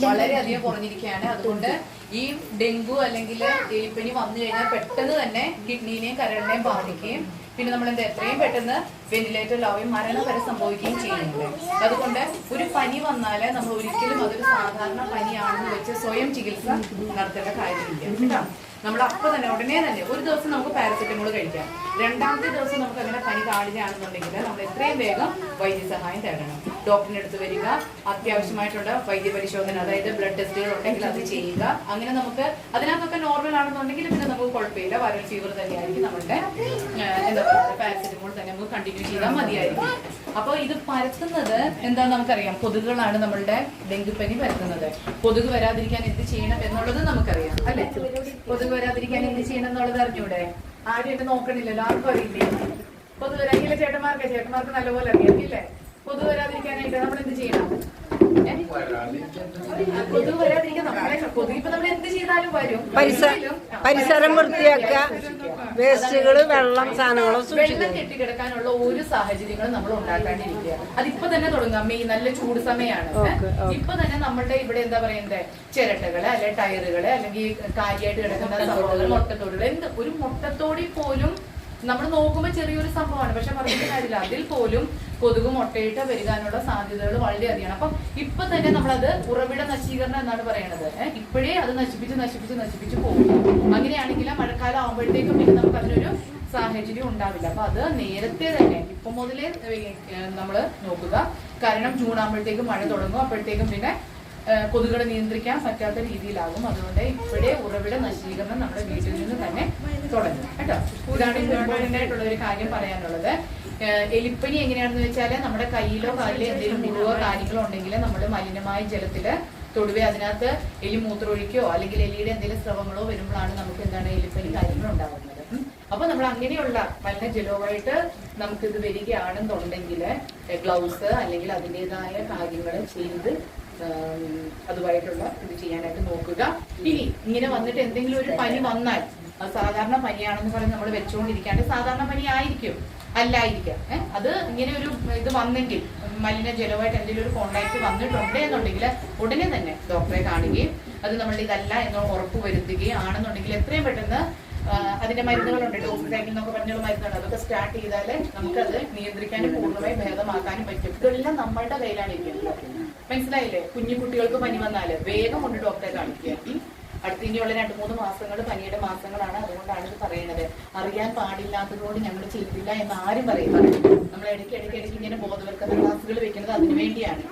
വളരെയധികം കുറഞ്ഞിരിക്കുകയാണ്. അതുകൊണ്ട് ഈ ഡെങ്കു അല്ലെങ്കിൽ എലിപ്പനി വന്നു കഴിഞ്ഞാൽ പെട്ടെന്ന് തന്നെ കിഡ്നിനെയും കരളിനെയും ബാധിക്കുകയും പിന്നെ നമ്മൾ എത്രയും പെട്ടെന്ന് വെന്റിലേറ്ററിലാവുകയും മരണം വരെ സംഭവിക്കുകയും ചെയ്യുന്നുണ്ട്. അതുകൊണ്ട് ഒരു പനി വന്നാൽ നമ്മൾ ഒരിക്കലും അതൊരു സാധാരണ പനിയാണെന്ന് വെച്ച് സ്വയം ചികിത്സ നടത്തേണ്ട കാര്യമില്ല കേട്ടോ. നമ്മൾ അപ്പോൾ തന്നെ ഉടനെ തന്നെ ഒരു ദിവസം നമുക്ക് പാരസെറ്റമോൾ കഴിക്കാം. രണ്ടാമത്തെ ദിവസം നമുക്ക് അങ്ങനെ പനി കാണിക്കുകയാണെന്നുണ്ടെങ്കിൽ നമ്മൾ എത്രയും വേഗം വൈദ്യസഹായം തേടണം. ഡോക്ടറിന്റെ അടുത്ത് വരിക, അത്യാവശ്യമായിട്ടുള്ള വൈദ്യ പരിശോധന, അതായത് ബ്ലഡ് ടെസ്റ്റുകൾ ഉണ്ടെങ്കിൽ അത് ചെയ്യുക. അങ്ങനെ നമുക്ക് അതിനകത്തൊക്കെ നോർമൽ ആണെന്നുണ്ടെങ്കിൽ പിന്നെ നമുക്ക് കുഴപ്പമില്ല, വൈറൽ ഫീവർ തന്നെയായിരിക്കും നമ്മളുടെ എന്താ പറയുക പാരസെറ്റമോൾ തന്നെ നമുക്ക് കണ്ടിന്യൂ ചെയ്താൽ മതിയായിരിക്കും. അപ്പോൾ ഇത് പരത്തുന്നത് എന്താണെന്ന് നമുക്കറിയാം, കൊതുകുകളാണ് നമ്മളുടെ ഡെങ്കിപ്പനി പരത്തുന്നത്. കൊതുക് വരാതിരിക്കാൻ എന്ത് ചെയ്യണം എന്നുള്ളത് നമുക്കറിയാം അല്ലെ. കൊതുക് വരാതിരിക്കാൻ എന്ത് ചെയ്യണം എന്നുള്ളത് അറിഞ്ഞൂടെ? ആരും എന്നെ നോക്കണില്ലല്ലോ, ആർക്കും അറിയില്ലേ? കൊതുക് വരാമെങ്കിൽ ചേട്ടന്മാർക്ക് നല്ലപോലെ അറിയാം. കൊതുക് വരാതിരിക്കാനായിട്ട് നമ്മൾ എന്ത് ചെയ്യണം? കൊതുക് വരാതിരിക്കാൻ കൊതുകിപ്പോ നമ്മൾ എന്ത് ചെയ്താലും വരും. പരിസരം വൃത്തിയാക്കുക, വേസ്റ്റുകള്, വെള്ളം, സാധനങ്ങളോ വെള്ളം കെട്ടിക്കിടക്കാനുള്ള ഒരു സാഹചര്യങ്ങളും നമ്മൾ ഉണ്ടാക്കാണ്ടിരിക്കുക. അതിപ്പോ തന്നെ തുടങ്ങാം. മെയ് നല്ല ചൂട് സമയമാണ്. ഇപ്പൊ തന്നെ നമ്മളുടെ ഇവിടെ എന്താ പറയുന്നത്, ചിരട്ടകള് അല്ലെ ടയറുകള് അല്ലെങ്കിൽ കാര്യമായിട്ട് കിടക്കുന്ന സൗണ്ടുകൾ, മുട്ടത്തോടുകൾ, എന്ത് ഒരു മുട്ടത്തോടി പോലും നമ്മൾ നോക്കുമ്പോൾ ചെറിയൊരു സംഭവമാണ്, പക്ഷെ പറഞ്ഞിട്ട് കാര്യമില്ല. അതിൽ പോലും കൊതുക് മുട്ടയിട്ട് വരികാനുള്ള സാധ്യതകൾ വളരെയധികമാണ്. അപ്പം ഇപ്പൊ തന്നെ നമ്മളത് ഉറവിട നശീകരണം എന്നാണ് പറയണത്. ഇപ്പോഴേ അത് നശിപ്പിച്ച് പോകും. അങ്ങനെയാണെങ്കിൽ മഴക്കാലം ആകുമ്പോഴത്തേക്കും പിന്നെ നമുക്ക് അതിനൊരു സാഹചര്യം ഉണ്ടാവില്ല. അപ്പൊ അത് നേരത്തെ തന്നെ ഇപ്പൊ മുതലേ നമ്മള് നോക്കുക. കാരണം ജൂൺ ആകുമ്പോഴത്തേക്കും മഴ തുടങ്ങും. അപ്പോഴത്തേക്കും പിന്നെ കൊതുകുകളെ നിയന്ത്രിക്കാൻ പറ്റാത്ത രീതിയിലാകും. അതുകൊണ്ട് ഇപ്പോഴേ ഉറവിട നശീകരണം നമ്മുടെ വീട്ടിൽ നിന്ന് തന്നെ തുടങ്ങും കേട്ടോ. ഇതാണ് ഇമ്പോർട്ടന്റ് ആയിട്ടുള്ള ഒരു കാര്യം പറയാനുള്ളത്. എലിപ്പനി എങ്ങനെയാണെന്ന് വെച്ചാൽ നമ്മുടെ കയ്യിലോ കാലിലോ എന്തെങ്കിലും മുറിവോ കാര്യങ്ങളോ ഉണ്ടെങ്കിൽ നമ്മൾ മലിനമായ ജലത്തില് തൊടുവേ അതിനകത്ത് എലി മൂത്രമൊഴിക്കോ അല്ലെങ്കിൽ എലിയുടെ എന്തെങ്കിലും സ്രവങ്ങളോ വരുമ്പോഴാണ് നമുക്ക് എന്താണ് എലിപ്പനി കാര്യങ്ങൾ ഉണ്ടാകുന്നത്. അപ്പൊ നമ്മൾ അങ്ങനെയുള്ള മലിനജലവുമായിട്ട് നമുക്കിത് വരികയാണെന്നുണ്ടെങ്കിൽ ഗ്ലൗസ് അല്ലെങ്കിൽ അതിൻ്റെതായ കാര്യങ്ങൾ ചെയ്ത് അതുമായിട്ടുള്ള ഇത് ചെയ്യാനായിട്ട് നോക്കുക. ഇനി ഇങ്ങനെ വന്നിട്ട് എന്തെങ്കിലും ഒരു പനി വന്നാൽ അത് സാധാരണ പനിയാണെന്ന് പറഞ്ഞ് നമ്മൾ വെച്ചുകൊണ്ടിരിക്കാണ്ട് സാധാരണ പനി ആയിരിക്കും അല്ലായിരിക്കാം. അത് ഇങ്ങനെ ഒരു ഇത് വന്നെങ്കിൽ മലിനജലവുമായിട്ട് എന്തെങ്കിലും ഒരു കോണ്ടാക്ട് വന്നിട്ടുണ്ട് എന്നുണ്ടെങ്കിൽ ഉടനെ തന്നെ ഡോക്ടറെ കാണുകയും അത് നമ്മളുടെ ഇതല്ല എന്ന് ഉറപ്പ് വരുത്തുകയും ആണെന്നുണ്ടെങ്കിൽ എത്രയും പെട്ടെന്ന് അതിന്റെ മരുന്നുകളുണ്ട്, ഡോക്ടറൈക്കിൽ എന്നൊക്കെ പറഞ്ഞുള്ള മരുന്നുണ്ട്. അതൊക്കെ സ്റ്റാർട്ട് ചെയ്താലേ നമുക്കത് നിയന്ത്രിക്കാനും പൂർണ്ണമായി ഭേദമാക്കാനും പറ്റും. ഇതെല്ലാം നമ്മളുടെ കയ്യിലാണ് ഇരിക്കുന്നത്. മനസ്സിലായില്ലേ? കുഞ്ഞു കുട്ടികൾക്ക് പനി വന്നാല് വേഗം കൊണ്ട് ഡോക്ടറെ കാണിക്കുക. അടുത്ത ഇനിയുള്ള 2-3 മാസങ്ങൾ പനിയുടെ മാസങ്ങളാണ്. അതുകൊണ്ടാണ് ഇത് പറയുന്നത്. അറിയാൻ പാടില്ലാത്തതുകൊണ്ട് ഞങ്ങൾ ചെയ്തില്ല എന്ന് ആരും പറയുന്നത്. നമ്മൾ ഇടയ്ക്ക് ഇങ്ങനെ ബോധവൽക്കരണ ക്ലാസ്സുകൾ വെക്കുന്നത് അതിനു വേണ്ടിയാണ്.